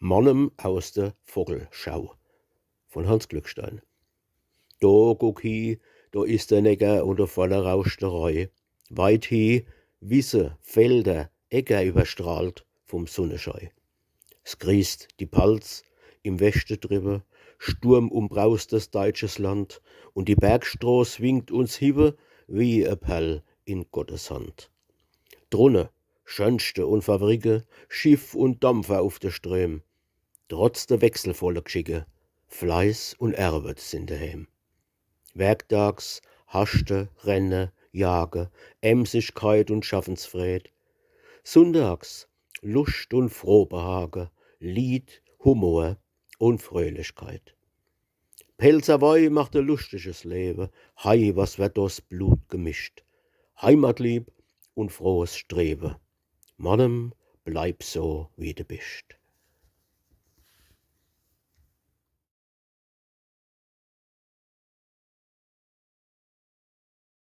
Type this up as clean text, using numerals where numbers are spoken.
Mannem aus der Vogelschau von Hans Glückstein. Da guck hi, da ist der Neckar unter voller Rauschterei. Weit hi, Wiese, Felder, Äcker überstrahlt vom Sonnenschein. Es grießt die Palz im Westen drüber, Sturm umbraust das deutsches Land, und die Bergstraß winkt uns hibe wie e Perl in Gottes Hand. Drunne, Schönste und Fabrike, Schiff und Dampfer auf der Ström, trotz der wechselvolle Geschicke, Fleiß und Arbeit sind daheim. Werktags, Haste, Renne, Jage, Emsigkeit und Schaffensfred. Sonntags, Lust und Frohbehage, Lied, Humor und Fröhlichkeit. Pelzerwei macht ein lustiges Leben, hei, was wird das Blut gemischt. Heimatlieb und frohes Streben. Mannem, bleib so, wie du bist.